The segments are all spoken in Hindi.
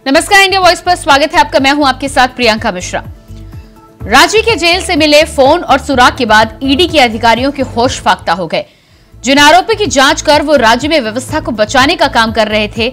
नमस्कार, इंडिया वॉइस पर स्वागत है आपका। मैं हूं आपके साथ प्रियंका मिश्रा। रांची के जेल से मिले फोन और सुराग के बाद ईडी के अधिकारियों के होश फाख्ता हो गए। जिन आरोपी की जांच कर वो राज्य में व्यवस्था को बचाने का काम कर रहे थे,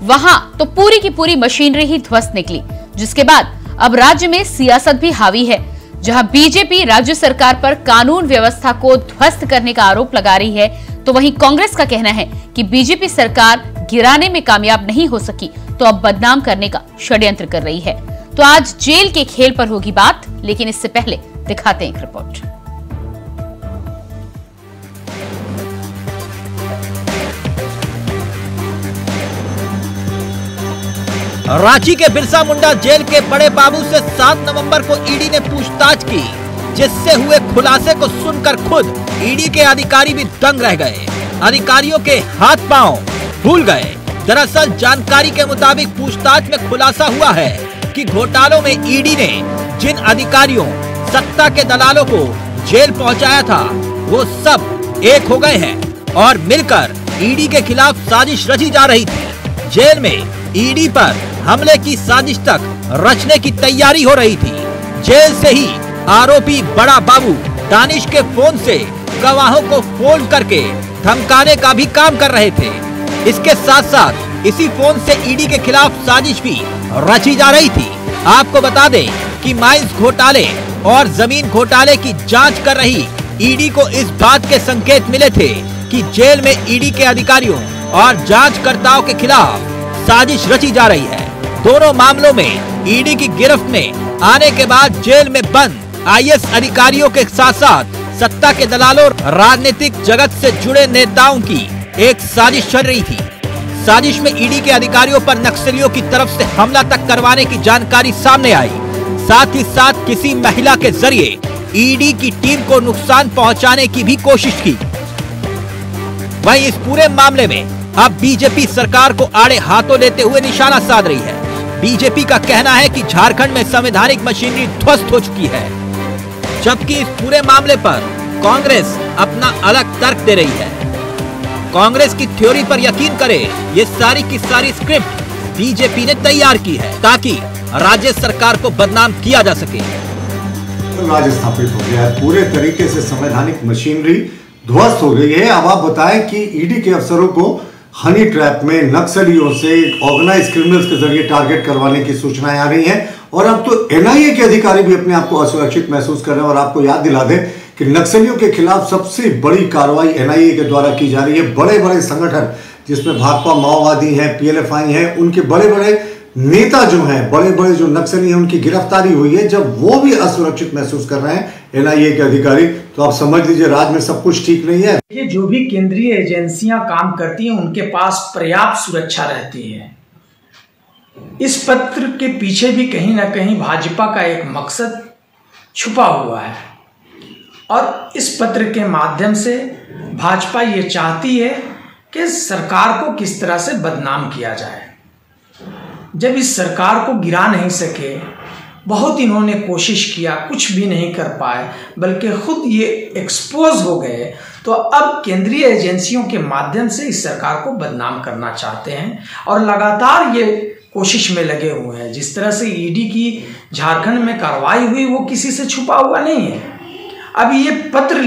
वहां तो पूरी की पूरी मशीनरी ही ध्वस्त निकली, जिसके बाद अब राज्य में सियासत भी हावी है। जहां बीजेपी राज्य सरकार पर कानून व्यवस्था को ध्वस्त करने का आरोप लगा रही है, तो वहीं कांग्रेस का कहना है कि बीजेपी सरकार गिराने में कामयाब नहीं हो सकी, तो अब बदनाम करने का षड्यंत्र कर रही है। तो आज जेल के खेल पर होगी बात, लेकिन इससे पहले दिखाते हैं एक रिपोर्ट। रांची के बिरसा मुंडा जेल के बड़े बाबू से 7 नवंबर को ईडी ने पूछताछ की, जिससे हुए खुलासे को सुनकर खुद ईडी के अधिकारी भी दंग रह गए। अधिकारियों के हाथ पांव फूल गए। दरअसल जानकारी के मुताबिक पूछताछ में खुलासा हुआ है कि घोटालों में ईडी ने जिन अधिकारियों, सत्ता के दलालों को जेल पहुंचाया था, वो सब एक हो गए हैं और मिलकर ईडी के खिलाफ साजिश रची जा रही थी। जेल में ईडी पर हमले की साजिश तक रचने की तैयारी हो रही थी। जेल से ही आरोपी बड़ा बाबू दानिश के फोन से गवाहों को फोन करके धमकाने का भी काम कर रहे थे। इसके साथ साथ इसी फोन से ईडी के खिलाफ साजिश भी रची जा रही थी। आपको बता दें कि माइंस घोटाले और जमीन घोटाले की जांच कर रही ईडी को इस बात के संकेत मिले थे कि जेल में ईडी के अधिकारियों और जांचकर्ताओं के खिलाफ साजिश रची जा रही है। दोनों मामलों में ईडी की गिरफ्त में आने के बाद जेल में बंद आईएएस अधिकारियों के साथ साथ सत्ता के दलालों, राजनीतिक जगत से जुड़े नेताओं की एक साजिश चल रही थी। साजिश में ईडी के अधिकारियों पर नक्सलियों की तरफ से हमला तक करवाने की जानकारी सामने आई। साथ ही साथ किसी महिला के जरिए ईडी की टीम को नुकसान पहुंचाने की भी कोशिश की। वहीं इस पूरे मामले में अब बीजेपी सरकार को आड़े हाथों लेते हुए निशाना साध रही है। बीजेपी का कहना है कि झारखंड में संवैधानिक मशीनरी ध्वस्त हो चुकी है, जबकि इस पूरे मामले पर कांग्रेस अपना अलग तर्क दे रही है। कांग्रेस की थ्योरी पर यकीन करें, ये सारी की सारी स्क्रिप्ट बीजेपी ने तैयार की है ताकि राज्य सरकार को बदनाम किया जा सके। राज स्थापित हो गया है, पूरे तरीके से संवैधानिक मशीनरी ध्वस्त हो गई है। अब आप बताएं कि ईडी के अफसरों को हनी ट्रैप में नक्सलियों से ऑर्गेनाइज क्रिमिनल्स के जरिए टारगेट करवाने की सूचनाएं आ रही हैं और अब तो एनआईए के अधिकारी भी अपने आप को असुरक्षित महसूस कर रहे हैं। और आपको याद दिला दें कि नक्सलियों के खिलाफ सबसे बड़ी कार्रवाई एनआईए के द्वारा की जा रही है। बड़े बड़े संगठन जिसमें भाकपा माओवादी हैं, पीएलएफआई हैं, उनके बड़े बड़े नेता जो हैं, बड़े बड़े जो नक्सली हैं, उनकी गिरफ्तारी हुई है। जब वो भी असुरक्षित महसूस कर रहे हैं एनआईए के अधिकारी, तो आप समझ लीजिए राज्य में सब कुछ ठीक नहीं है। ये जो भी केंद्रीय एजेंसियां काम करती हैं, उनके पास पर्याप्त सुरक्षा रहती है। इस पत्र के पीछे भी कहीं ना कहीं भाजपा का एक मकसद छुपा हुआ है और इस पत्र के माध्यम से भाजपा ये चाहती है कि सरकार को किस तरह से बदनाम किया जाए। जब इस सरकार को गिरा नहीं सके, बहुत इन्होंने कोशिश किया, कुछ भी नहीं कर पाए, बल्कि खुद ये एक्सपोज हो गए, तो अब केंद्रीय एजेंसियों के माध्यम से इस सरकार को बदनाम करना चाहते हैं और लगातार ये कोशिश में लगे हुए हैं। जिस तरह से ईडी की झारखंड में कार्रवाई हुई, वो किसी से छुपा हुआ नहीं है। अब ये पत्र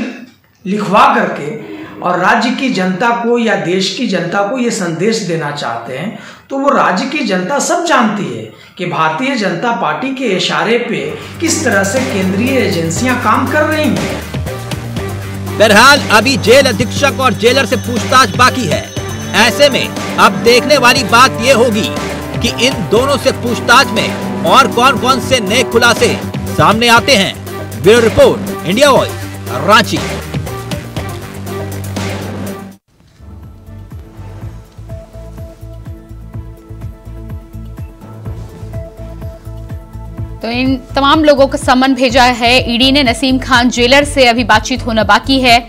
लिखवा करके और राज्य की जनता को या देश की जनता को ये संदेश देना चाहते हैं, तो वो राज्य की जनता सब जानती है कि भारतीय जनता पार्टी के इशारे पे किस तरह से केंद्रीय एजेंसियां काम कर रही हैं। बहरहाल अभी जेल अधीक्षक और जेलर से पूछताछ बाकी है। ऐसे में अब देखने वाली बात ये होगी कि इन दोनों से पूछताछ में और कौन कौन से नए खुलासे सामने आते हैं। Bureau report, India voice, Ranchi. तो इन तमाम लोगों का समन भेजा है ईडी ने। नसीम खान जेलर से अभी बातचीत होना बाकी है।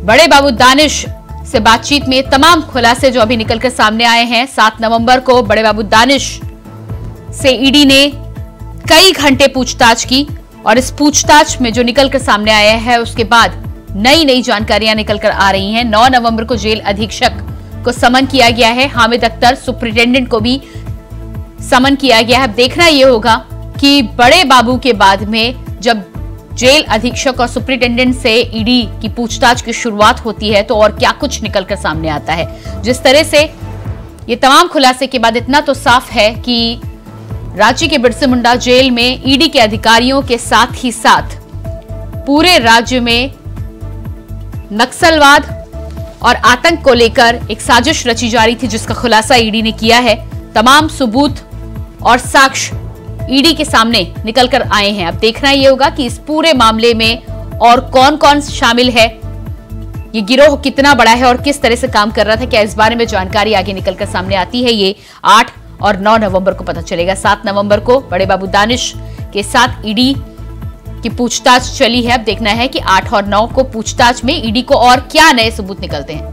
बड़े बाबू दानिश से बातचीत में तमाम खुलासे जो अभी निकलकर सामने आए हैं। 7 नवंबर को बड़े बाबू दानिश से ईडी ने कई घंटे पूछताछ की और इस पूछताछ में जो निकलकर सामने आया है, उसके बाद नई नई जानकारियां निकलकर आ रही हैं। 9 नवंबर को जेल अधीक्षक को समन किया गया है। हामिद अख्तर सुप्रिंटेंडेंट को भी समन किया गया है। अब देखना यह होगा कि बड़े बाबू के बाद में जब जेल अधीक्षक और सुपरिटेंडेंट से ईडी की पूछताछ की शुरुआत होती है तो और क्या कुछ निकलकर सामने आता है। जिस तरह से ये तमाम खुलासे के बाद इतना तो साफ है कि रांची के बिरसा मुंडा जेल में ईडी के अधिकारियों के साथ ही साथ पूरे राज्य में नक्सलवाद और आतंक को लेकर एक साजिश रची जा रही थी, जिसका खुलासा ईडी ने किया है। तमाम सबूत और साक्ष्य ईडी के सामने निकलकर आए हैं। अब देखना यह होगा कि इस पूरे मामले में और कौन कौन शामिल है, ये गिरोह कितना बड़ा है और किस तरह से काम कर रहा था। क्या इस बारे में जानकारी आगे निकलकर सामने आती है, ये 8 और 9 नवंबर को पता चलेगा। 7 नवंबर को बड़े बाबू दानिश के साथ ईडी की पूछताछ चली है। अब देखना है कि 8 और 9 को पूछताछ में ईडी को और क्या नए सबूत निकलते हैं।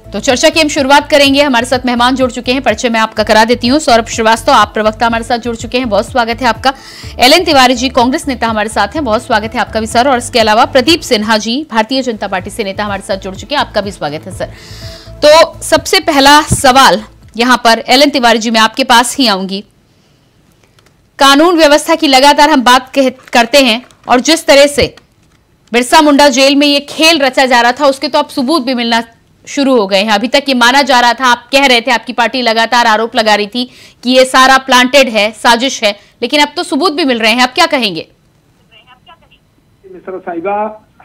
तो चर्चा की हम शुरुआत करेंगे। हमारे साथ मेहमान जुड़ चुके हैं, परिचय मैं आपका करा देती हूं। सौरभ श्रीवास्तव, आप प्रवक्ता हमारे साथ जुड़ चुके हैं, बहुत स्वागत है आपका। एलन तिवारी जी, कांग्रेस नेता हमारे साथ हैं, बहुत स्वागत है आपका भी सर। और इसके अलावा प्रदीप सिन्हा जी, भारतीय जनता पार्टी से नेता हमारे साथ जुड़ चुके हैं, आपका भी स्वागत है सर। तो सबसे पहला सवाल यहां पर एलन तिवारी जी, मैं आपके पास ही आऊंगी। कानून व्यवस्था की लगातार हम बात करते हैं और जिस तरह से बिरसा मुंडा जेल में ये खेल रचा जा रहा था, उसके तो अब सबूत भी मिलना शुरू हो गए हैं। अभी तक ये माना जा रहा था, आप कह रहे थे, आपकी पार्टी लगातार आरोप लगा रही थी कि ये सारा प्लांटेड है, साजिश है, लेकिन अब तो सबूत भी मिल रहे हैं। आप क्या कहेंगे? मिश्रा साहिबा,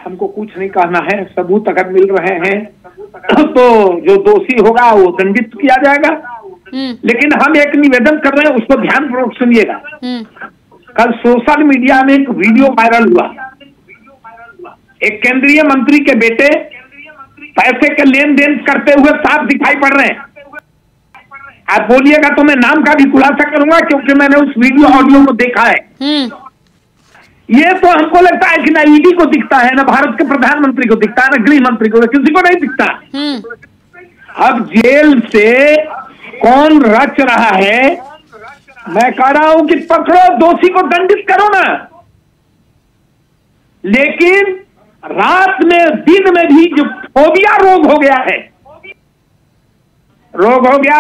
हमको कुछ नहीं कहना है। सबूत अगर मिल रहे हैं तो जो दोषी होगा वो दंडित किया जाएगा। लेकिन हम एक निवेदन कर रहे हैं, उसको ध्यानपूर्वक सुनिएगा। कल सोशल मीडिया में एक वीडियो वायरल हुआ, एक केंद्रीय मंत्री के बेटे पैसे के लेन देन करते हुए साफ दिखाई पड़ रहे हैं। आप बोलिएगा तो मैं नाम का भी खुलासा करूंगा, क्योंकि मैंने उस वीडियो ऑडियो को देखा है। ये तो हमको लगता है कि ना ईडी को दिखता है, ना भारत के प्रधानमंत्री को दिखता है, ना गृह मंत्री को, किसी को नहीं दिखता। अब जेल से कौन रच रहा है, मैं कह रहा हूं कि पकड़ो, दोषी को दंडित करो ना। लेकिन रात में दिन में भी जो फोबिया रोग हो गया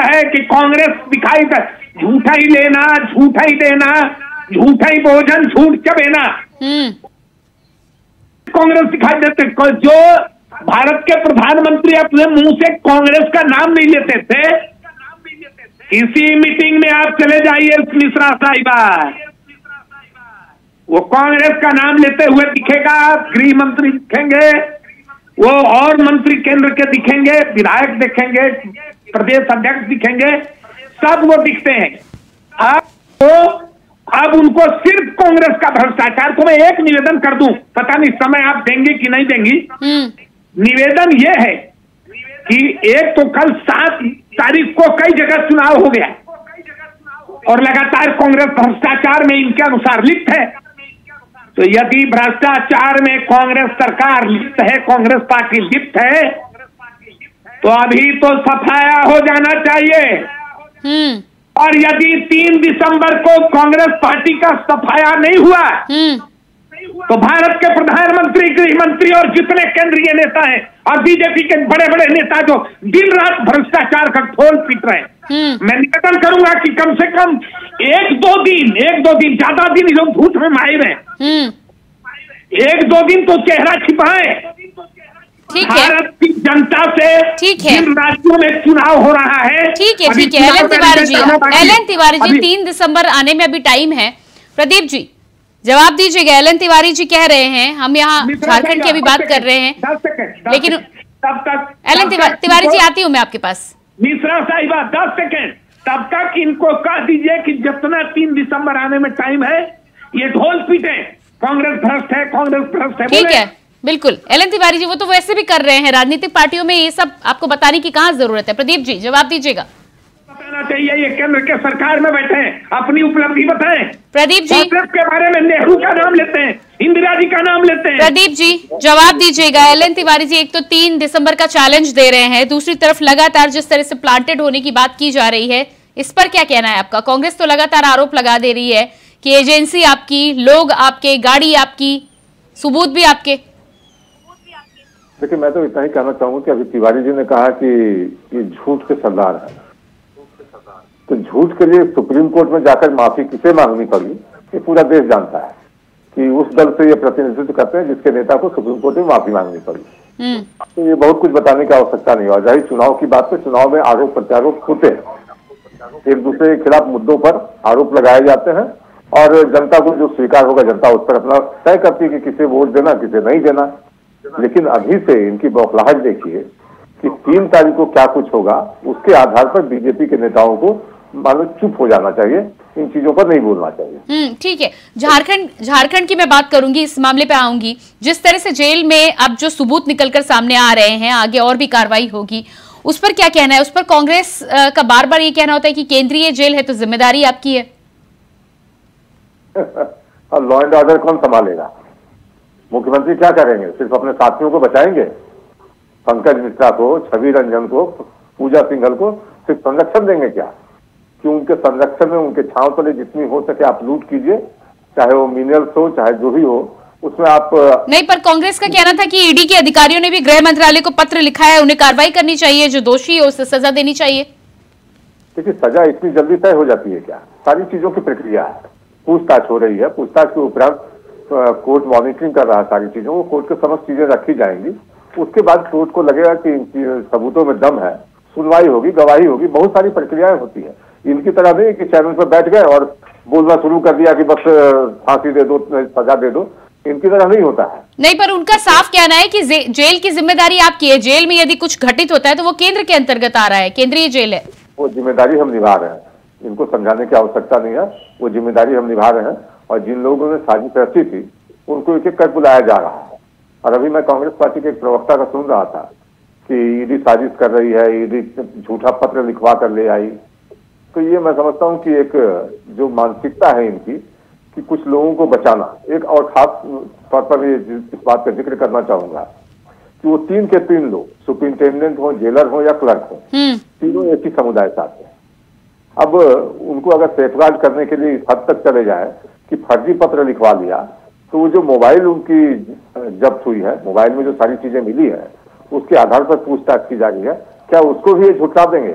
है कि कांग्रेस दिखाई दे, झूठा ही लेना, झूठा ही देना, झूठा ही भोजन, झूठ चबेना, कांग्रेस दिखाई देते। जो भारत के प्रधानमंत्री अपने मुंह से कांग्रेस का नाम नहीं लेते थे, किसी मीटिंग में आप चले जाइए मिश्रा साहिबा, वो कांग्रेस का नाम लेते हुए दिखेगा। गृह मंत्री दिखेंगे, वो और मंत्री केंद्र के दिखेंगे, विधायक दिखेंगे, प्रदेश अध्यक्ष दिखेंगे, सब वो दिखते हैं। अब उनको सिर्फ कांग्रेस का भ्रष्टाचार को मैं एक निवेदन कर दूं, पता नहीं समय आप देंगे कि नहीं देंगी। निवेदन ये है कि एक तो कल 7 तारीख को कई जगह चुनाव हो गया और लगातार कांग्रेस भ्रष्टाचार में इनके अनुसार लिप्त है। तो यदि भ्रष्टाचार में कांग्रेस सरकार लिप्त है, कांग्रेस पार्टी लिप्त है, तो अभी तो सफाया हो जाना चाहिए। और यदि 3 दिसंबर को कांग्रेस पार्टी का सफाया नहीं हुआ तो भारत के प्रधानमंत्री, गृह मंत्री और जितने केंद्रीय नेता हैं और बीजेपी के बड़े बड़े नेता जो दिन रात भ्रष्टाचार का ढोल पीट रहे हैं, मैं निवेदन करूंगा कि कम से कम 1-2 दिन, ज्यादा दिन लोग झूठ में माहिर हैं, 1-2 दिन तो चेहरा छिपाए। ठीक है, भारत की जनता से ठीक है, जिन राज्यों में चुनाव हो रहा है, ठीक है। एलन तिवारी जी 3 दिसंबर आने में अभी टाइम है। प्रदीप जी जवाब दीजिएगा। एलन तिवारी जी कह रहे हैं, हम यहाँ झारखंड की अभी बात कर रहे हैं, लेकिन तब तक एलन तिवारी जी आती हूँ मैं आपके पास। मिश्रा साहिबा 10 सेकेंड, तब तक इनको कह दीजिए कि जितना 3 दिसंबर आने में टाइम है, ये ढोल पीटे, कांग्रेस भ्रष्ट है, कांग्रेस भ्रष्ट है। ठीक है, बिल्कुल। एलन तिवारी जी वो तो वैसे भी कर रहे हैं, राजनीतिक पार्टियों में ये सब आपको बताने की कहां जरूरत है। प्रदीप जी जवाब दीजिएगा। बताना चाहिए, ये केंद्र के सरकार में बैठे हैं, अपनी उपलब्धि बताएं। प्रदीप जी कांग्रेस के बारे में नेहरू का नाम लेते हैं, इंदिरा जी का नाम लेते हैं। प्रदीप जी जवाब दीजिएगा। एलन तिवारी जी एक तो 3 दिसंबर का चैलेंज दे रहे हैं, दूसरी तरफ लगातार जिस तरह से प्लांटेड होने की बात की जा रही है, इस पर क्या कहना है आपका? कांग्रेस तो लगातार आरोप लगा दे रही है कि एजेंसी आपकी, लोग आपके, गाड़ी आपकी, सबूत भी आपके। देखिए, मैं तो इतना ही कहना चाहूंगा कि अभी तिवारी जी ने कहा कि ये झूठ के सरदार है, तो झूठ के लिए सुप्रीम कोर्ट में जाकर माफी किसे मांगनी पड़ी, ये पूरा देश जानता है कि उस दल से ये प्रतिनिधित्व करते हैं जिसके नेता को सुप्रीम कोर्ट में माफी मांगनी पड़ी। तो ये बहुत कुछ बताने की आवश्यकता नहीं है। रही चुनाव की बात, पे चुनाव में आरोप प्रत्यारोप होते हैं, एक दूसरे के खिलाफ मुद्दों पर आरोप लगाए जाते हैं और जनता को जो स्वीकार होगा जनता उस पर अपना तय करती है कि किसे वोट देना किसे नहीं देना। लेकिन अभी से इनकी बौखलाहट देखिए कि 3 तारीख को क्या कुछ होगा, उसके आधार पर बीजेपी के नेताओं को मानो चुप हो जाना चाहिए, इन चीजों पर नहीं बोलना चाहिए। ठीक है, झारखंड की मैं बात करूंगी, इस मामले पे आऊंगी। जिस तरह से जेल में अब जो सबूत निकलकर सामने आ रहे हैं, आगे और भी कार्रवाई होगी, उस पर क्या कहना है? उस पर कांग्रेस का बार बार ये कहना होता है कि केंद्रीय जेल है तो जिम्मेदारी आपकी है। और लॉ एंड ऑर्डर कौन संभालेगा? मुख्यमंत्री क्या करेंगे? सिर्फ अपने साथियों को बचाएंगे? पंकज मिश्रा को, छवि रंजन को, पूजा सिंघल को सिर्फ संरक्षण देंगे क्या? कि उनके संरक्षण में उनके छांव तले जितनी हो सके आप लूट कीजिए, चाहे वो मिनरल्स हो चाहे जो भी हो, उसमें आप नहीं। पर कांग्रेस का कहना था कि ईडी के अधिकारियों ने भी गृह मंत्रालय को पत्र लिखा है, उन्हें कार्रवाई करनी चाहिए, जो दोषी है उसे सजा देनी चाहिए। देखिए, सजा इतनी जल्दी तय हो जाती है क्या? सारी चीजों की प्रक्रिया है, पूछताछ हो रही है, पूछताछ के उपरांत कोर्ट मॉनिटरिंग कर रहा है सारी चीजों को, कोर्ट के समक्ष चीजें रखी जाएंगी, उसके बाद कोर्ट को लगेगा कि इन सबूतों में दम है, सुनवाई होगी, गवाही होगी, बहुत सारी प्रक्रियाएं होती है। इनकी तरह नहीं कि चैनल पर बैठ गए और बोलना शुरू कर दिया कि बस फांसी दे दो, सजा दे दो, इनकी तरह नहीं होता है। नहीं, पर उनका साफ कहना है कि जेल की जिम्मेदारी आपकी है, जेल में यदि कुछ घटित होता है तो वो केंद्र के अंतर्गत आ रहा है, केंद्रीय जेल है, वो जिम्मेदारी हम निभा रहे हैं, इनको समझाने की आवश्यकता नहीं है, वो जिम्मेदारी हम निभा रहे हैं। और जिन लोगों ने साजिश रची थी उनको एक एक कर बुलाया जा रहा है। और अभी मैं कांग्रेस पार्टी के एक प्रवक्ता का सुन रहा था कि ईडी साजिश कर रही है, ईडी झूठा पत्र लिखवा कर ले आई। तो ये मैं समझता हूँ कि एक जो मानसिकता है इनकी कि कुछ लोगों को बचाना। एक और खास तौर पर इस बात का जिक्र करना चाहूंगा कि वो 3 के 3 लोग, सुपरिंटेंडेंट हो, जेलर हो या क्लर्क हो, तीनों एक ही समुदाय से आते हैं। अब उनको अगर सेफगार्ड करने के लिए इस हद तक चले जाए कि फर्जी पत्र लिखवा लिया, तो वो जो मोबाइल उनकी जब्त हुई है, मोबाइल में जो सारी चीजें मिली है, उसके आधार पर पूछताछ की जा रही है, क्या उसको भी झुठला देंगे?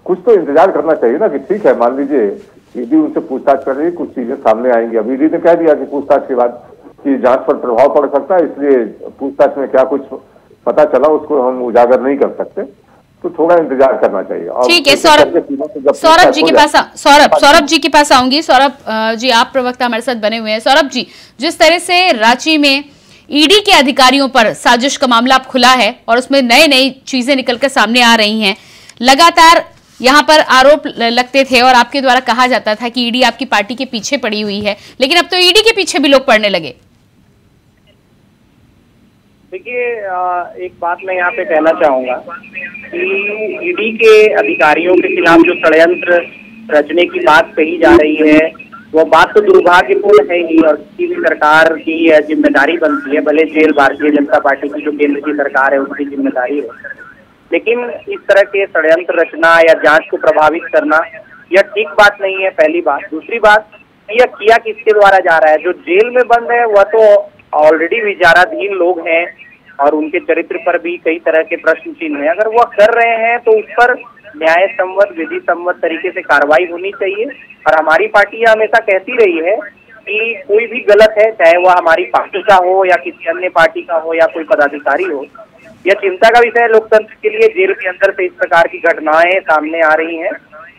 कुछ तो इंतजार करना चाहिए ना कि ठीक है, मान लीजिए ईडी उनसे पूछताछ कर रही है, कुछ चीजें सामने आएंगी। अब ईडी ने कह दिया कि पूछताछ के बाद कि जांच पर प्रभाव पड़ सकता है, इसलिए पूछताछ में क्या कुछ पता चला उसको हम उजागर नहीं कर सकते, तो थोड़ा इंतजार करना चाहिए। ठीक है, सौरभ जी के पास सौरभ जी के पास आऊंगी। सौरभ जी, आप प्रवक्ता हमारे साथ बने हुए हैं। सौरभ जी, जिस तरह से रांची में ईडी के अधिकारियों पर साजिश का मामला अब खुला है और उसमें नई नई चीजें निकलकर सामने आ रही हैं, लगातार यहाँ पर आरोप लगते थे और आपके द्वारा कहा जाता था कि ईडी आपकी पार्टी के पीछे पड़ी हुई है, लेकिन अब तो ईडी के पीछे भी लोग पड़ने लगे। देखिए, एक बात मैं यहाँ पे कहना चाहूंगा कि ईडी के अधिकारियों के खिलाफ जो षड्यंत्र रचने की बात कही जा रही है, वो बात तो दुर्भाग्यपूर्ण है ही और किसी भी सरकार की जिम्मेदारी बनती है, भले जेल भारतीय जनता पार्टी की जो केंद्र की सरकार है उसकी जिम्मेदारी है। लेकिन इस तरह के षड्यंत्र रचना या जांच को प्रभावित करना यह ठीक बात नहीं है, पहली बात। दूसरी बात, यह किया किसके द्वारा जा रहा है? जो जेल में बंद है वह तो ऑलरेडी विचाराधीन लोग हैं और उनके चरित्र पर भी कई तरह के प्रश्न चिन्ह हैं। अगर वह कर रहे हैं तो उस पर न्याय सम्मत, विधि सम्मत तरीके से कार्रवाई होनी चाहिए। और हमारी पार्टी हमेशा कहती रही है कि कोई भी गलत है, चाहे वह हमारी पार्टी का हो या किसी अन्य पार्टी का हो या कोई पदाधिकारी हो, यह चिंता का विषय है लोकतंत्र के लिए। जेल के अंदर से इस प्रकार की घटनाएं सामने आ रही हैं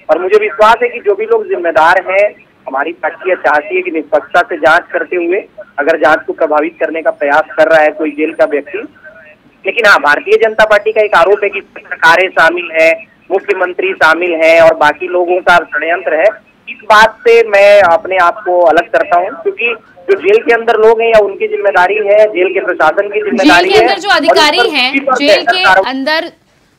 और मुझे विश्वास है कि जो भी लोग जिम्मेदार हैं, हमारी पार्टी चाहती है कि निष्पक्षता से जांच करते हुए अगर जांच को प्रभावित करने का प्रयास कर रहा है कोई जेल का व्यक्ति। लेकिन हाँ, भारतीय जनता पार्टी का एक आरोप है कि सरकारें शामिल है, मुख्यमंत्री शामिल है और बाकी लोगों का षड्यंत्र है। इस बात से मैं अपने आप को अलग करता हूँ, क्योंकि जो जेल के अंदर लोग हैं या उनकी जिम्मेदारी है, जेल के प्रशासन की जिम्मेदारी है। जेल के अंदर जो अधिकारी हैं,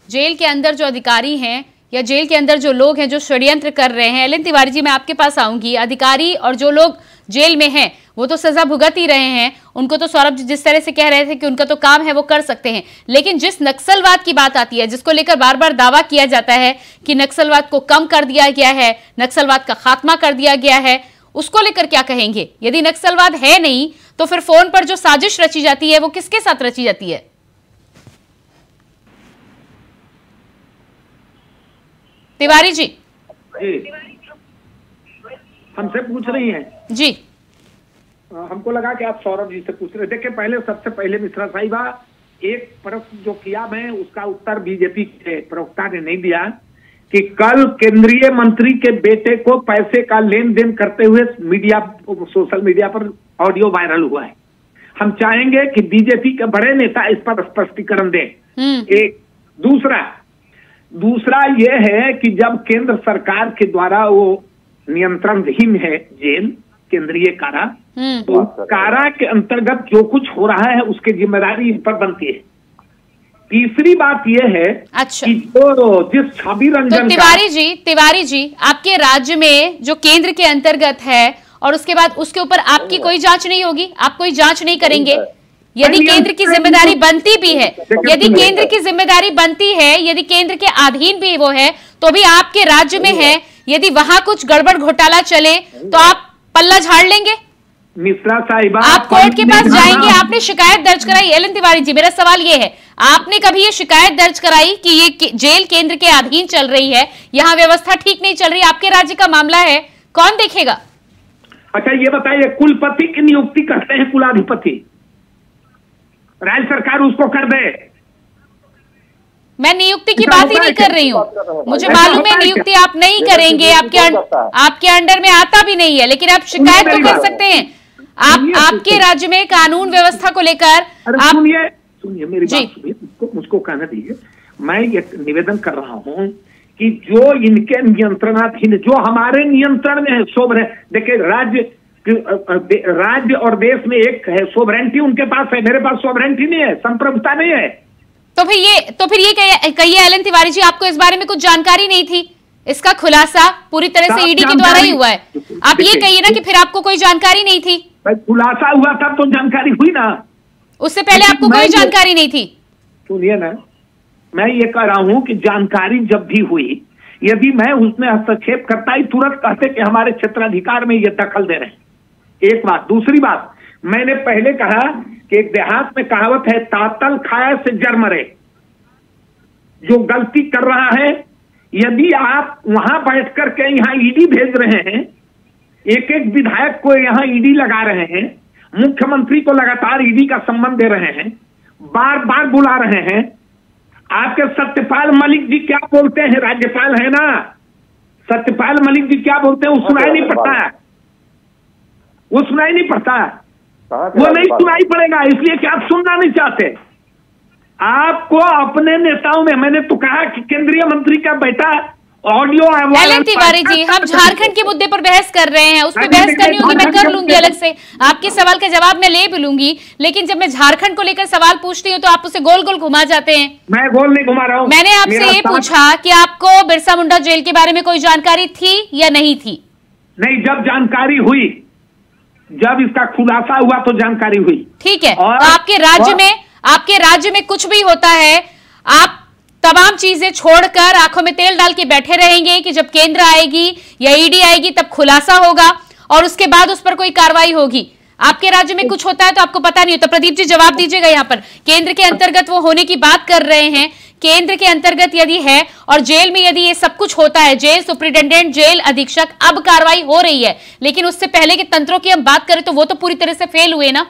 जेल के अंदर जो अधिकारी हैं या जेल के अंदर जो लोग हैं जो षड्यंत्र कर रहे हैं, एल.एन. तिवारी जी, मैं आपके पास आऊंगी। अधिकारी और जो लोग जेल में हैं वो तो सजा भुगत ही रहे हैं, उनको तो सौरभ जी जिस तरह से कह रहे थे कि उनका तो काम है वो कर सकते हैं, लेकिन जिस नक्सलवाद की बात आती है, जिसको लेकर बार बार दावा किया जाता है कि नक्सलवाद को कम कर दिया गया है, नक्सलवाद का खात्मा कर दिया गया है, उसको लेकर क्या कहेंगे? यदि नक्सलवाद है नहीं तो फिर फोन पर जो साजिश रची जाती है वो किसके साथ रची जाती है? तिवारी जी हमसे पूछ रही हैं जी। हमको लगा कि आप सौरभ जी से पूछ रहे। देखिए, पहले सबसे पहले मिश्रा साहिबा, एक प्रश्न जो किया मैं उसका उत्तर बीजेपी के प्रवक्ता ने नहीं दिया कि कल केंद्रीय मंत्री के बेटे को पैसे का लेन देन करते हुए सोशल मीडिया पर ऑडियो वायरल हुआ है। हम चाहेंगे कि बीजेपी के बड़े नेता इस पर स्पष्टीकरण दें। एक दूसरा ये है कि जब केंद्र सरकार के द्वारा वो नियंत्रणहीन है जेल, केंद्रीय कारा, तो कारा के अंतर्गत जो कुछ हो रहा है उसकी जिम्मेदारी इन पर बनती है। तीसरी बात यह है कि जो जिस छवि रंजन, तो तिवारी जी आपके राज्य में जो केंद्र के अंतर्गत है और उसके बाद उसके ऊपर आपकी कोई जांच नहीं होगी, आप कोई जांच नहीं करेंगे? यदि केंद्र की जिम्मेदारी बनती भी है, यदि केंद्र की जिम्मेदारी बनती है, यदि केंद्र के अधीन भी वो है, तो भी आपके राज्य में है, यदि वहां कुछ गड़बड़ घोटाला चले तो आप पल्ला झाड़ लेंगे? मिश्रा साहिबा, आप कोर्ट के पास जाएंगे? आपने शिकायत दर्ज कराई? एलन तिवारी जी, मेरा सवाल ये है, आपने कभी ये शिकायत दर्ज कराई कि ये जेल केंद्र के अधीन चल रही है, यहाँ व्यवस्था ठीक नहीं चल रही, आपके राज्य का मामला है, कौन देखेगा? अच्छा ये बताइए, कुलपति की नियुक्ति करते हैं कुलाधिपति, राज्य सरकार उसको कर दे। मैं नियुक्ति की बात ही नहीं कर रही हूँ, मुझे मालूम है नियुक्ति आप नहीं करेंगे, आपके अंडर में आता भी नहीं है, लेकिन आप शिकायत तो कर सकते हैं। आपके राज्य में कानून व्यवस्था को लेकर सुनिए मेरी बात सुनिए, मुझको कहने दीजिए। मैं ये निवेदन कर रहा हूँ कि जो इनके नियंत्रणाधीन, जो हमारे नियंत्रण में है, सोवरेन, देखिए राज्य और देश में एक है सोवरेंटी, उनके पास है, मेरे पास सोवरेंटी नहीं है, संप्रभुता नहीं है। तो फिर ये कहिए एलन तिवारी जी, आपको इस बारे में कुछ जानकारी नहीं थी? इसका खुलासा पूरी तरह से ईडी के द्वारा ही हुआ है, आप ये कहिए ना कि फिर आपको कोई जानकारी नहीं थी? खुलासा हुआ तब तो जानकारी हुई ना, उससे पहले आपको कोई जानकारी नहीं थी? सुनिए ना, मैं ये कह रहा हूं कि जानकारी जब भी हुई, यदि मैं उसमें हस्तक्षेप करता ही तुरंत कहते कि हमारे क्षेत्राधिकार में ये दखल दे रहे हैं, एक बात। दूसरी बात, मैंने पहले कहा कि एक देहात में कहावत है, तातल खाया से जर मरे। जो गलती कर रहा है, यदि आप वहां बैठ करके यहाँ ईडी भेज रहे हैं, एक एक विधायक को यहाँ ईडी लगा रहे हैं, मुख्यमंत्री को लगातार ईडी का सम्मान दे रहे हैं, बार बार बुला रहे हैं, आपके सत्यपाल मलिक जी क्या बोलते हैं, राज्यपाल है ना, सत्यपाल मलिक जी क्या बोलते हैं, वो सुनाई नहीं पड़ता है, वो सुनाई नहीं पड़ता है, वो नहीं सुनाई पड़ेगा, इसलिए कि आप सुनना नहीं चाहते। आपको अपने नेताओं में, मैंने तो कहा कि केंद्रीय मंत्री का बेटा ऑडियो। एलन तिवारी जी, हम झारखंड के मुद्दे पर बहस कर रहे हैं, उस पर बहस करनी होगी, मैं कर लूंगी अलग से, आपके सवाल का जवाब मैं ले भी लूंगी, लेकिन जब मैं झारखंड को लेकर सवाल पूछती हूँ तो आप उसे गोल गोल घुमा जाते हैं। मैं गोल नहीं घुमा रहा हूँ। मैंने आपसे ये पूछा कि आपको बिरसा मुंडा जेल के बारे में कोई जानकारी थी या नहीं थी? नहीं, जब जानकारी हुई, जब इसका खुलासा हुआ तो जानकारी हुई। ठीक है, तो आपके राज्य में कुछ भी होता है, आप तमाम चीजें छोड़कर आंखों में तेल डाल के बैठे रहेंगे कि जब केंद्र आएगी या ईडी आएगी तब खुलासा होगा और उसके बाद उस पर कोई कार्रवाई होगी? आपके राज्य में कुछ होता है तो आपको पता नहीं होता। प्रदीप जी जवाब दीजिएगा, यहाँ पर केंद्र के अंतर्गत वो होने की बात कर रहे हैं, केंद्र के अंतर्गत यदि है और जेल में यदि ये सब कुछ होता है, जेल सुप्रिंटेंडेंट, जेल अधीक्षक, अब कार्रवाई हो रही है, लेकिन उससे पहले के तंत्रों की हम बात करें तो वो तो पूरी तरह से फेल हुए ना।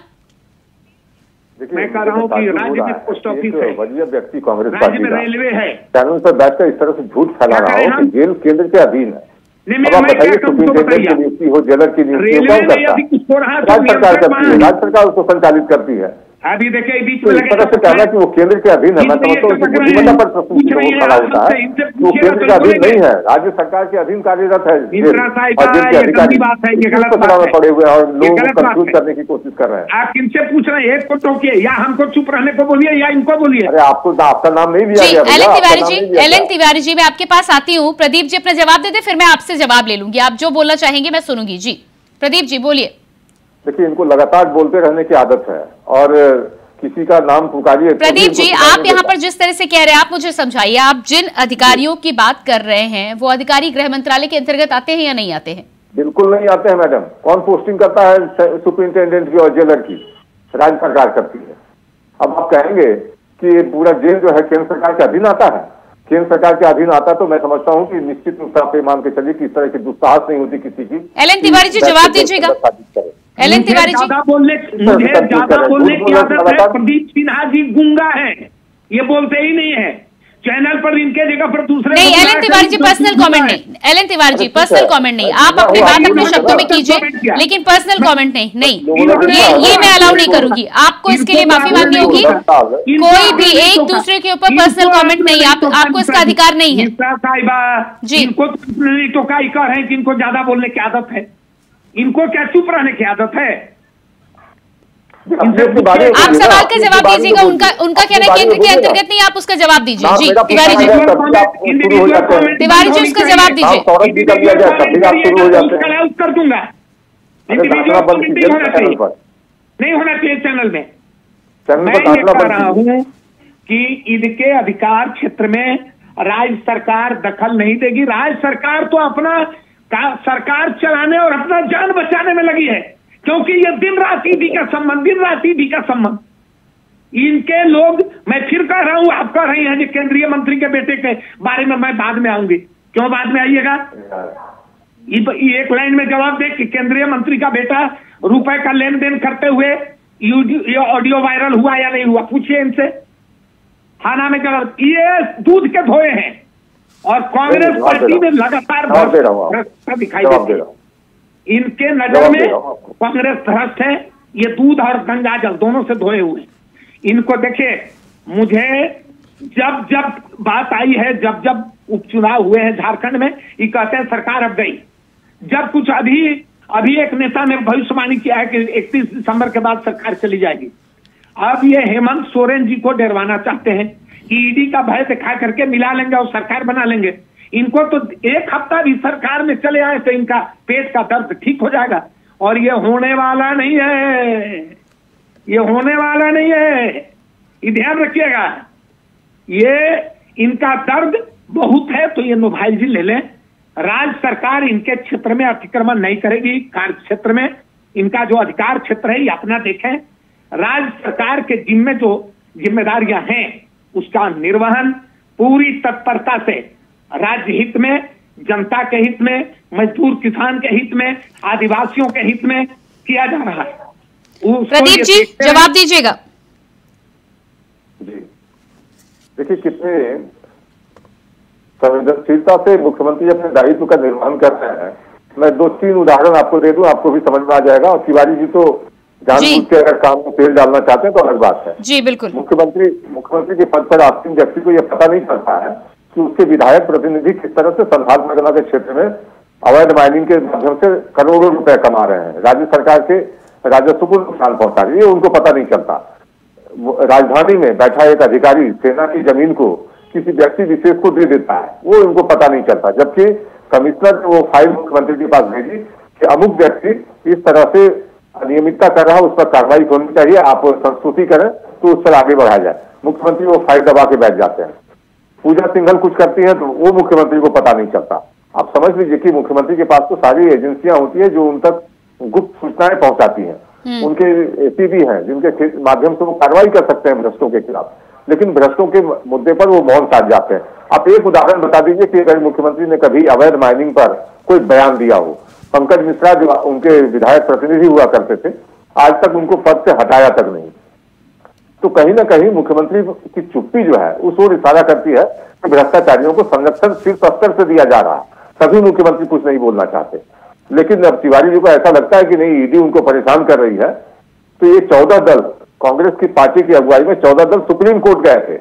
मैं कह रहा हूँ कि राज्य में पोस्ट ऑफिस है, वरीय व्यक्ति कांग्रेस राज्य में रेलवे है, कानून पर बैठकर इस तरह से झूठ फैला रहा हो कि जेल केंद्र के अधीन है। अब आप बताइए, सुप्रींटेंडेंट की नियुक्ति हो, जेलर की नियुक्ति हो, कौन करता है? राज्य सरकार करती है, राज्य सरकार उसको संचालित करती है। अभी देखिए बीच में इस तरह से कहना कि वो केंद्र के अधीन है, मैं समझता हूँ बुद्धिमत्ता पर प्रश्न खड़ा होता है। वो केंद्र के अधीन नहीं है, राज्य सरकार के अधीन कार्यरत है, और जिनके अधिकारी पड़े हुए हैं और लोगों को कंफ्यूज करने की कोशिश कर रहे हैं। आप किनसे पूछ रहे हैं? एक को टोकिए या हमको चुप रहने को बोलिए या इनको बोलिए। अरे आपको आपका नाम नहीं लिया गया। एलन तिवारी जी, मैं आपके पास आती हूँ, प्रदीप जी अपना जवाब देते, फिर मैं आपसे जवाब ले लूंगी, आप जो बोलना चाहेंगे मैं सुनूंगी। जी प्रदीप जी बोलिए। देखिए, इनको लगातार बोलते रहने की आदत है और किसी का नाम पुकारिए। प्रदीप जी, आप यहाँ पर जिस तरह से कह रहे हैं, आप मुझे समझाइए, आप जिन अधिकारियों की बात कर रहे हैं वो अधिकारी गृह मंत्रालय के अंतर्गत आते हैं या नहीं आते हैं? बिल्कुल नहीं आते हैं मैडम। कौन पोस्टिंग करता है सुपरिंटेंडेंट की और जेलर की? राज्य सरकार करती है। अब आप कहेंगे कि ये पूरा जेल जो है केंद्र सरकार के अधीन आता है, केंद्र सरकार के अधीन आता तो मैं समझता हूँ कि निश्चित रूप से आप मान के चलिए कि इस तरह की दुस्साहस नहीं होती किसी की। एल.एन. तिवारी जी जवाब दीजिएगा। एल.एन. तिवारी जी, मुझे ज्यादा बोलने की आदत है। प्रदीप सिन्हा जी गूंगा है, ये बोलते ही नहीं है चैनल पर, इनके जगह पर दूसरे नहीं। LN. Tiwari ji personal comment नहीं, LN. Tiwari ji personal comment नहीं, आप अपनी बात अपने शब्दों में कीजिए, लेकिन पर्सनल कमेंट नहीं, ये मैं अलाउ नहीं करूंगी। आपको इसके लिए माफी मांगनी होगी। कोई भी एक दूसरे के ऊपर पर्सनल कमेंट नहीं, आपको इसका अधिकार नहीं है जी। इनको तो क्या कर है कि इनको ज्यादा बोलने की आदत है, इनको क्या चुप रहने की आदत है? आप सवाल का जवाब दीजिएगा। उनका कहना केंद्र के अंतर्गत नहीं, आप उसका जवाब दीजिए जी। तिवारी जी, तिवारी जी उसका जवाब दीजिए। कर दूंगा, नहीं होना चाहिए चैनल में। मैं ये कह रहा हूँ कि इनके अधिकार क्षेत्र में राज्य सरकार दखल नहीं देगी। राज्य सरकार तो अपना सरकार चलाने और अपना जान बचाने में लगी है, क्योंकि ये दिन रात ईडी का संबंध, दिन रात ईडी का संबंध। इनके लोग, मैं फिर कह रहा हूं, आप कह रही हैं कि केंद्रीय मंत्री के बेटे के बारे में मैं बाद में आऊंगी। क्यों बाद में आइएगा? एक लाइन में जवाब दे कि केंद्रीय मंत्री का बेटा रुपए का लेन देन करते हुए ऑडियो वायरल हुआ या नहीं हुआ, पूछिए इनसे। थाना में जवाब, ये दूध के धोए हैं और कांग्रेस पार्टी में लगातार भ्रष्टाचार दिखाई देती है। इनके नजर में कांग्रेस भ्रष्ट है, ये दूध और गंगा जल दोनों से धोए हुए। इनको देखिए, मुझे जब जब बात आई है, जब जब उपचुनाव हुए हैं झारखंड में, ये कहते हैं सरकार अब गई। जब कुछ अभी एक नेता ने भविष्यवाणी किया है कि 31 दिसंबर के बाद सरकार चली जाएगी। अब ये हेमंत सोरेन जी को डरवाना चाहते हैं कि ईडी का भय दिखा करके मिला लेंगे और सरकार बना लेंगे। इनको तो एक हफ्ता भी सरकार में चले आए तो इनका पेट का दर्द ठीक हो जाएगा, और ये होने वाला नहीं है, ये होने वाला नहीं है, ये ध्यान रखिएगा। ये इनका दर्द बहुत है तो ये मोबाइल जी ले लें। राज्य सरकार इनके क्षेत्र में अतिक्रमण नहीं करेगी। कार्य क्षेत्र में इनका जो अधिकार क्षेत्र है ये अपना देखें। राज्य सरकार के जिम्मे जो जिम्मेदारियां हैं उसका निर्वहन पूरी तत्परता से राज्य हित में, जनता के हित में, मजदूर किसान के हित में, आदिवासियों के हित में किया जा रहा है। प्रदीप जी जवाब दीजिएगा जी। देखिए कितने संवेदनशीलता से मुख्यमंत्री अपने दायित्व का निर्वहन कर रहे हैं। मैं 2-3 उदाहरण आपको दे दूं, आपको भी समझ में आ जाएगा। और तिवारी जी तो जानबूझ के अगर काम में तेल डालना चाहते हैं तो अलग बात है जी। बिल्कुल, मुख्यमंत्री के पद पर आसीन व्यक्ति को यह पता नहीं चलता है कि उसके विधायक प्रतिनिधि किस तरह से संथाल परगना के क्षेत्र में अवैध माइनिंग के माध्यम से करोड़ों रुपए कमा रहे हैं, राज्य सरकार के राजस्व को नुकसान पहुंचा रही है, उनको पता नहीं चलता। राजधानी में बैठा एक अधिकारी सेना की जमीन को किसी व्यक्ति विशेष को दे देता है, वो इनको पता नहीं चलता, जबकि कमिश्नर ने वो फाइल मुख्यमंत्री के पास भेजी कि अमुक व्यक्ति इस तरह से अनियमितता कर रहा है, उस पर कार्रवाई होनी चाहिए, आप संस्तुति करें तो उस पर आगे बढ़ाया जाए। मुख्यमंत्री वो फाइल दबा के बैठ जाते हैं। पूजा सिंघल कुछ करती हैं तो वो मुख्यमंत्री को पता नहीं चलता। आप समझ लीजिए कि मुख्यमंत्री के पास तो सारी एजेंसियां होती है जो उन तक गुप्त सूचनाएं पहुंचाती हैं। उनके एसीबी हैं जिनके माध्यम से वो कार्रवाई कर सकते हैं भ्रष्टों के खिलाफ, लेकिन भ्रष्टों के मुद्दे पर वो मौन साध जाते हैं। आप एक उदाहरण बता दीजिए कि अगर मुख्यमंत्री ने कभी अवैध माइनिंग पर कोई बयान दिया हो। पंकज मिश्रा जो उनके विधायक प्रतिनिधि हुआ करते थे, आज तक उनको पद से हटाया तक नहीं। तो कहीं ना कहीं मुख्यमंत्री की चुप्पी जो है उस ओर इशारा करती है कि भ्रष्टाचारियों को संरक्षण शीर्ष स्तर से दिया जा रहा है, तभी मुख्यमंत्री कुछ नहीं बोलना चाहते। लेकिन अब तिवारी जी को ऐसा लगता है कि नहीं, ईडी उनको परेशान कर रही है, तो ये 14 दल कांग्रेस की पार्टी की अगुवाई में 14 दल सुप्रीम कोर्ट गए थे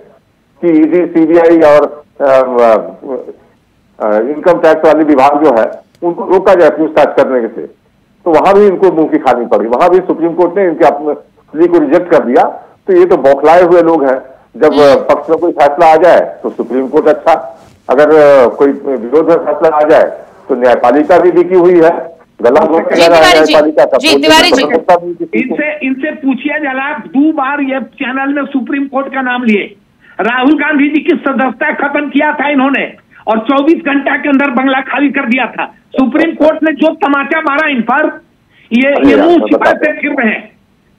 कि ईडी, सीबीआई और इनकम टैक्स वाली विभाग जो है उनको रोका जाए पूछताछ करने से। तो वहां भी इनको मुंह की खानी पड़ी, वहां भी सुप्रीम कोर्ट ने इनके अपने प्ली को रिजेक्ट कर दिया। तो ये तो बौखलाए हुए लोग हैं, जब पक्ष में कोई फैसला आ जाए तो सुप्रीम कोर्ट अच्छा, अगर कोई विरोध में फैसला आ जाए तो न्यायपालिका भी बिकी हुई है। गला इनसे पूछिए जरा, 2 बार ये चैनल में सुप्रीम कोर्ट का नाम लिए, राहुल गांधी जी की सदस्यता खत्म किया था इन्होंने, और 24 घंटा के अंदर बंगला खाली कर दिया था। सुप्रीम कोर्ट ने जो तमाचा मारा इन पर, ये मुंह छिपाते फिर रहे हैं।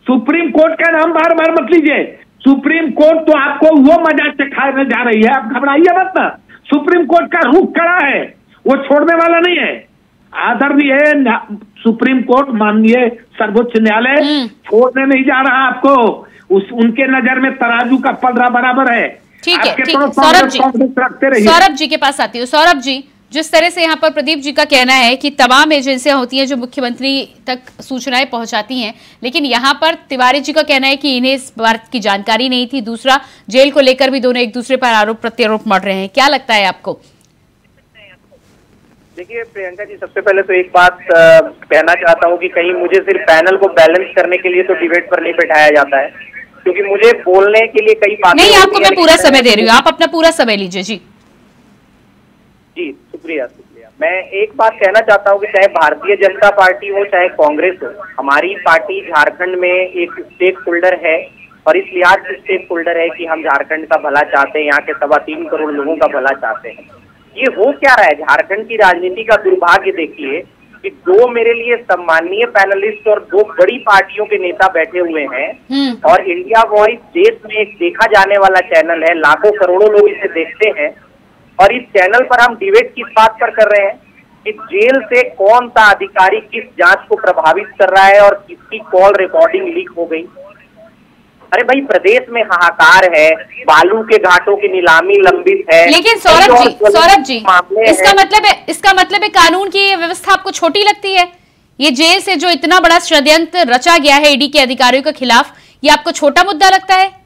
सुप्रीम कोर्ट का नाम बार बार मत लीजिए। सुप्रीम कोर्ट तो आपको वो मजा चखाने जा रही है, आप घबराइए मत ना। सुप्रीम कोर्ट का रुख कड़ा है, वो छोड़ने वाला नहीं है। आदरणीय सुप्रीम कोर्ट, माननीय सर्वोच्च न्यायालय छोड़ने नहीं जा रहा आपको। उनके नजर में तराजू का पलड़ा बराबर है। ठीक है, सौरभ जी के पास आती हूँ। सौरभ जी, जिस तरह से यहाँ पर प्रदीप जी का कहना है कि तमाम एजेंसियां होती हैं जो मुख्यमंत्री तक सूचनाएं पहुंचाती हैं, लेकिन यहाँ पर तिवारी जी का कहना है कि इन्हें इस बात की जानकारी नहीं थी। दूसरा, जेल को लेकर भी दोनों एक दूसरे पर आरोप प्रत्यारोप मढ़ रहे हैं। क्या लगता है आपको? देखिए प्रियंका जी, सबसे पहले तो एक बात कहना चाहता हूँ कि कहीं मुझे सिर्फ पैनल को बैलेंस करने के लिए तो डिबेट पर नहीं बैठाया जाता है, क्योंकि मुझे बोलने के लिए कई बातें नहीं, आपको मैं पूरा समय दे रही हूँ, आप अपना पूरा समय लीजिए। जी जी, शुक्रिया। मैं एक बात कहना चाहता हूँ कि चाहे भारतीय जनता पार्टी हो चाहे कांग्रेस हो, हमारी पार्टी झारखंड में एक स्टेक होल्डर है और इस लिहाज से स्टेक होल्डर है कि हम झारखंड का भला चाहते हैं, यहाँ के 3.25 करोड़ लोगों का भला चाहते हैं। ये हो क्या रहा है झारखंड की राजनीति का दुर्भाग्य देखिए कि दो मेरे लिए सम्माननीय पैनलिस्ट और दो बड़ी पार्टियों के नेता बैठे हुए हैं और इंडिया वॉइस देश में एक देखा जाने वाला चैनल है, लाखों करोड़ों लोग इसे देखते हैं और इस चैनल पर हम डिबेट किस बात पर कर रहे हैं कि जेल से कौन सा अधिकारी किस जांच को प्रभावित कर रहा है और किसकी कॉल रिकॉर्डिंग लीक हो गई। अरे भाई, प्रदेश में हाहाकार है, बालू के घाटों की नीलामी लंबित है। लेकिन सौरभ जी इसका मतलब है कानून की व्यवस्था आपको छोटी लगती है? ये जेल से जो इतना बड़ा षड्यंत्र रचा गया है ईडी के अधिकारियों के खिलाफ, ये आपको छोटा मुद्दा लगता है?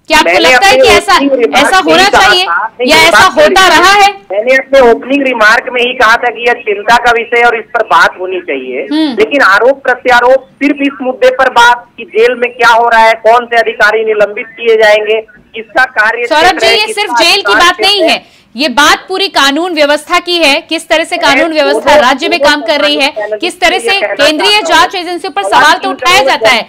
क्या आपको लगता है कि ऐसा होना चाहिए या ऐसा होता रहा है? मैंने अपने ओपनिंग रिमार्क में ही कहा था कि यह चिंता का विषय और इस पर बात होनी चाहिए, लेकिन आरोप प्रत्यारोप सिर्फ इस मुद्दे पर बात कि जेल में क्या हो रहा है, कौन से अधिकारी निलंबित किए जाएंगे, इसका कार्य। सौरभ जी, ये सिर्फ जेल की बात नहीं है, ये बात पूरी कानून व्यवस्था की है। किस तरह से कानून व्यवस्था राज्य में काम कर रही है, किस तरह से केंद्रीय जांच एजेंसियों पर सवाल तो उठाया जाता है,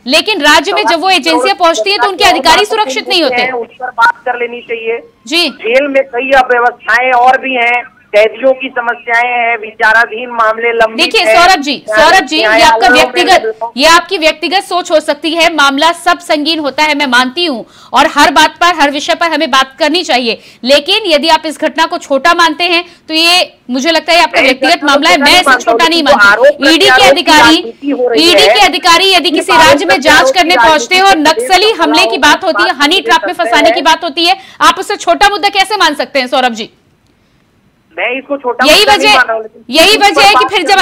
लेकिन राज्य में जब वो एजेंसियां पहुंचती है तो उनके अधिकारी सुरक्षित नहीं होते। उस पर बात कर लेनी चाहिए जी। जेल में कई अव्यवस्थाएं और भी हैं, कैदियों की समस्याएं हैं, विचाराधीन मामले लंबित। देखिए सौरभ जी, ये आपकी व्यक्तिगत सोच हो सकती है, मामला सब संगीन होता है, मैं मानती हूं, और हर बात पर, हर विषय पर हमें बात करनी चाहिए, लेकिन यदि आप इस घटना को छोटा मानते हैं तो ये मुझे लगता है आपका व्यक्तिगत मामला है। मैं इसे छोटा नहीं मानती। ईडी के अधिकारी यदि किसी राज्य में जांच करने पहुंचते हैं और नक्सली हमले की बात होती है, हनी ट्रैप में फंसाने की बात होती है, आप उसे छोटा मुद्दा कैसे मान सकते हैं सौरभ जी? मैं इसको छोटा यही वजह है कि फिर जब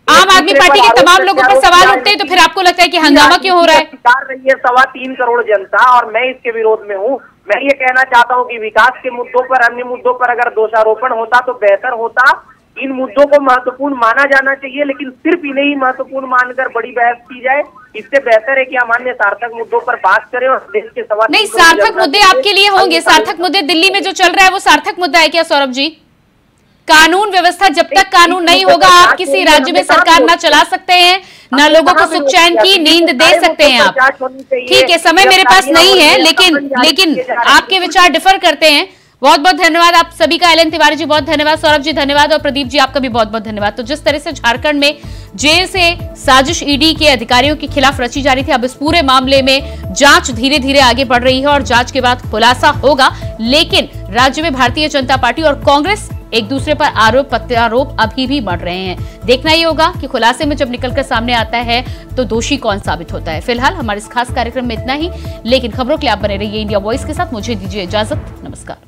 आम आदमी पार्टी के तमाम लोगों पर सवाल उठते हैं तो फिर आपको लगता है कि हंगामा क्यों हो रहा है? 3.25 करोड़ जनता और मैं इसके विरोध में हूँ। मैं ये कहना चाहता हूँ कि विकास के मुद्दों पर, अन्य मुद्दों पर अगर दोषारोपण होता तो बेहतर होता। इन मुद्दों को महत्वपूर्ण माना जाना चाहिए, लेकिन सिर्फ इन्हें ही महत्वपूर्ण मानकर बड़ी बहस की जाए, इससे बेहतर है कि हम अन्य सार्थक मुद्दों पर बात करें और देश के सवाल। नहीं, सार्थक मुद्दे आपके लिए होंगे, सार्थक मुद्दे दिल्ली में जो चल रहा है वो सार्थक मुद्दा है क्या सौरभ जी? कानून व्यवस्था, जब तक कानून नहीं होगा आप किसी राज्य में सरकार ना चला सकते हैं, ना लोगों को सुख चैन की नींद दे सकते हैं आप। ठीक है, समय मेरे पास नहीं है, लेकिन आपके विचार डिफर करते हैं। बहुत बहुत धन्यवाद आप सभी का। एलन तिवारी जी बहुत धन्यवाद, सौरभ जी धन्यवाद, और प्रदीप जी आपका भी बहुत बहुत धन्यवाद। तो जिस तरह से झारखंड में जेल से साजिश ईडी के अधिकारियों के खिलाफ रची जा रही थी, अब इस पूरे मामले में जांच धीरे धीरे आगे बढ़ रही है और जांच के बाद खुलासा होगा, लेकिन राज्य में भारतीय जनता पार्टी और कांग्रेस एक दूसरे पर आरोप प्रत्यारोप अभी भी बढ़ रहे हैं। देखना ही होगा कि खुलासे में जब निकलकर सामने आता है तो दोषी कौन साबित होता है। फिलहाल हमारे इस खास कार्यक्रम में इतना ही, लेकिन खबरों के लिए आप बने रहिए इंडिया वॉइस के साथ। मुझे दीजिए इजाजत, नमस्कार।